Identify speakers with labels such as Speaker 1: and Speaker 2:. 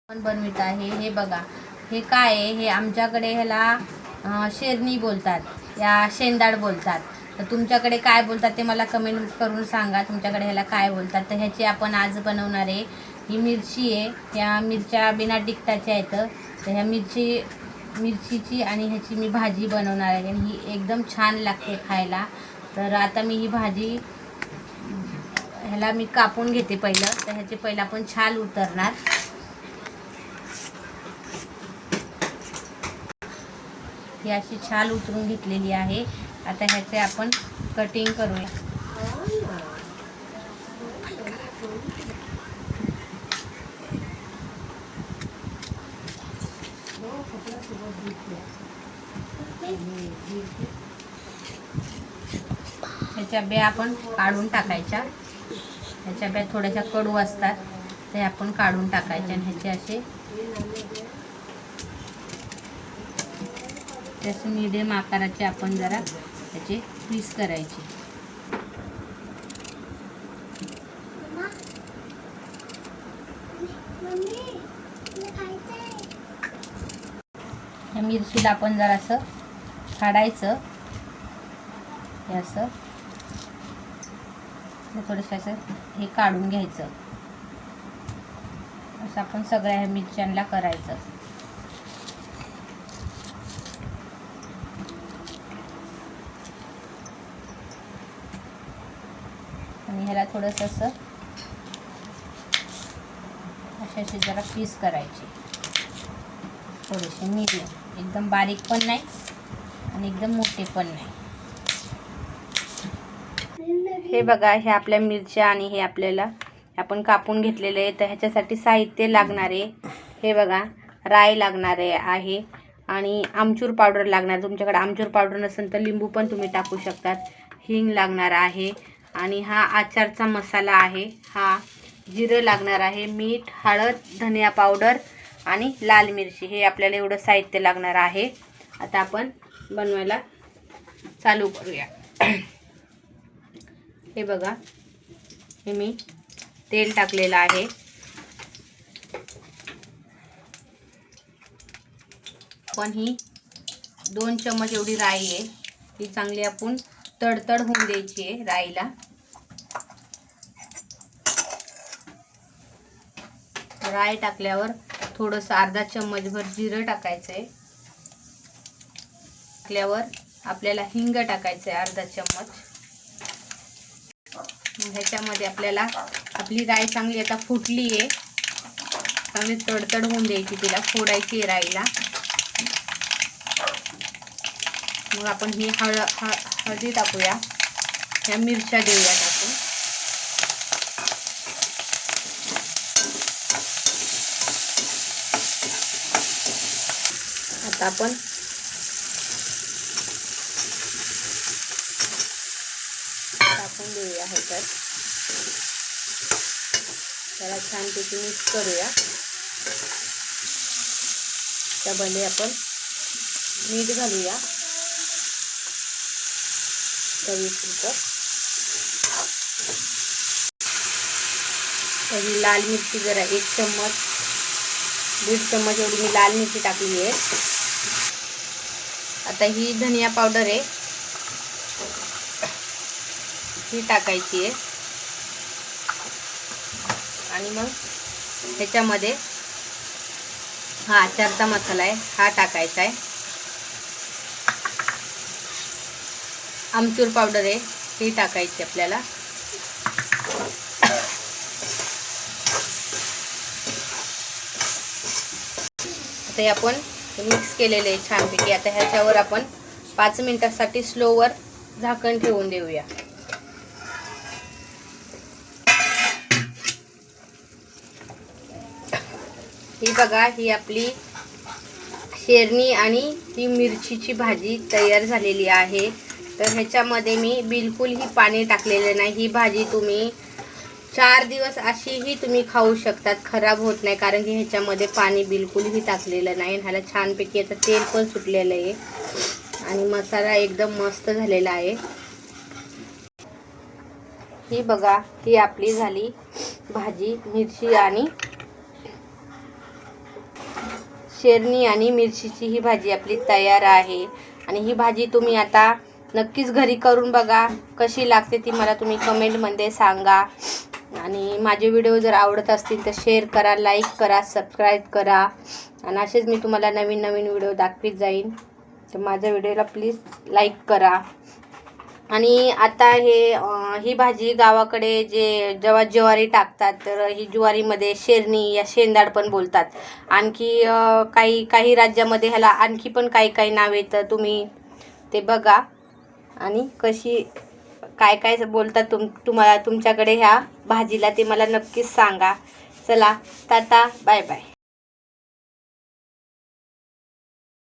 Speaker 1: पण बनवित आहे। हे बघा, हे काय आहे? हे आमच्याकडे ह्याला शेरनी बोलतात, या शेंदाड बोलतात। तर तुमच्याकडे काय बोलतात ते मला कमेंट करून सांगा, तुमच्याकडे ह्याला काय बोलतात। तर ह्याची आपण आज बनवणार आहे। ही मिरची आहे, ह्या मिरच्या बिना तिखटाच्या आहेत। तर ह्या मिरचीची आणि ह्याची मी भाजी बनवणार आहे आणि ही एकदम छान लागते खायला। तर आता मी ही भाजी ह्याला मी कापून घेते पहिलं। तर ह्याचे पहिलं आपण छाल उतरणार। ही अशी छाल उतरून घेतलेली आहे। आता ह्याचे आपण कटिंग करूया। ह्याच्या बिया आपण काढून टाकायच्या। ह्याच्या बिया थोड्याशा कडू असतात, ते आपण काढून टाकायच्या आणि ह्याचे असे मीडियम आकाराचे आपण जरा ह्याचे पीस करायचे। या मिरचीला आपण जरा असं काढायचं, हे असं थोडंसं असं हे काढून घ्यायचं। असं आपण सगळ्या ह्या मिरच्यांना करायचं। आणि ह्याला थोडंसं असं असे जरा पीस करायचे, थोडेसे मीडियम, एकदम बारीक पण नाही आणि एकदम मोठे पण नाही। हे बघा, हे आपल्या मिरच्या आणि हे आपल्याला आपण कापून घेतलेले आहे। तर ह्याच्यासाठी साहित्य लागणारे हे बघा, राई लागणार आहे आणि आमचूर पावडर लागणार। तुमच्याकडे आमचूर पावडर नसेल तर लिंबू पण तुम्ही टाकू शकतात। हिंग लागणार आहे आणि हा आचारचा मसाला आहे। हा जिरं लागणार आहे, मीठ, हळद, धनिया पावडर आणि लाल मिरची, हे आपल्याला एवढं साहित्य लागणार आहे। आता आपण बनवायला चालू करूया। हे बघा, हे मी तेल टाकलेलं आहे। पण ही 2 चम्मच एवढी राई आहे, ही चांगली आपण तडतड होऊन द्यायची आहे राईला। राई टाकल्यावर थोडंसं अर्धा चम्मचभर जिरं टाकायचं आहे। टाकल्यावर आपल्याला हिंग टाकायचं आहे अर्धा चम्मच। ह्याच्यामध्ये आपल्याला आपली राई चांगली आता फुटली आहे, चांगली तडतड होऊन द्यायची, तिला फोडायची आहे राईला। मग आपण ही हळदी टाकूया, ह्या मिरच्या देऊया टाकून। आता आपण टाकून देऊया ह्याच्यात, त्याला छानपैकी मिक्स करूया। त्यामध्ये आपण मीठ घालूया चवीपुरतं। तरी लाल मिरची जरा 1 चम्मच 1.5 चम्मच एवढी मी लाल मिरची टाकली आहे। आता ही धनिया पावडर आहे, ही टाकायची आहे आणि मग ह्याच्यामध्ये हा आचारचा मसाला आहे, हा टाकायचा आहे। आमचूर पावडर आहे, ही टाकायची आपल्याला। आता आपण मिक्स केलेले आहे छानपैकी। आता ह्याच्यावर आपण 5 मिनिटासाठी स्लोवर झाकण ठेवून देऊया। ही बघा, ही आपली शेरनी आणि ही मिरचीची भाजी तयार झालेली आहे। तर ह्याच्यामध्ये मी बिलकुल ही पाणी टाकलेलं नाही। ही भाजी तुम्ही 4 दिवस अशीही तुम्ही खाऊ शकतात, खराब होत नाही, कारण की ह्याच्यामध्ये पाणी बिलकुलही टाकलेलं नाही। ह्याला छानपैकी आता तेल पण सुटलेलं आहे आणि मसाला एकदम मस्त झालेला आहे। ही बघा, ही आपली झाली भाजी मिरची आणि शेरनी आणि मिरचीची ही भाजी आपली तयार आहे. आणि ही भाजी तुम्ही आता नक्कीच घरी करून बघा, कशी लागते ती मला तुम्ही कमेंटमध्ये सांगा. आणि माझे व्हिडिओ जर आवडत असतील तर शेअर करा, लाईक करा, सबस्क्राईब करा. आणि असेच मी तुम्हाला नवीन नवीन व्हिडिओ दाखवीत जाईन. तर माझ्या व्हिडिओला प्लीज लाईक करा. आणि आता ही भाजी गावाकडे जेव्हा ज्वारी टाकतात तर ही ज्वारीमध्ये शेरनी या शेंदाड पण बोलतात. आणखी काही राज्यामध्ये ह्याला आणखी पण काही नाव येतं, तुम्ही ते बघा. आणि काय काय बोलतात तुम्हाला तुमच्याकडे ह्या भाजीला ते मला नक्कीच सांगा. चला, टाटा, बाय बाय.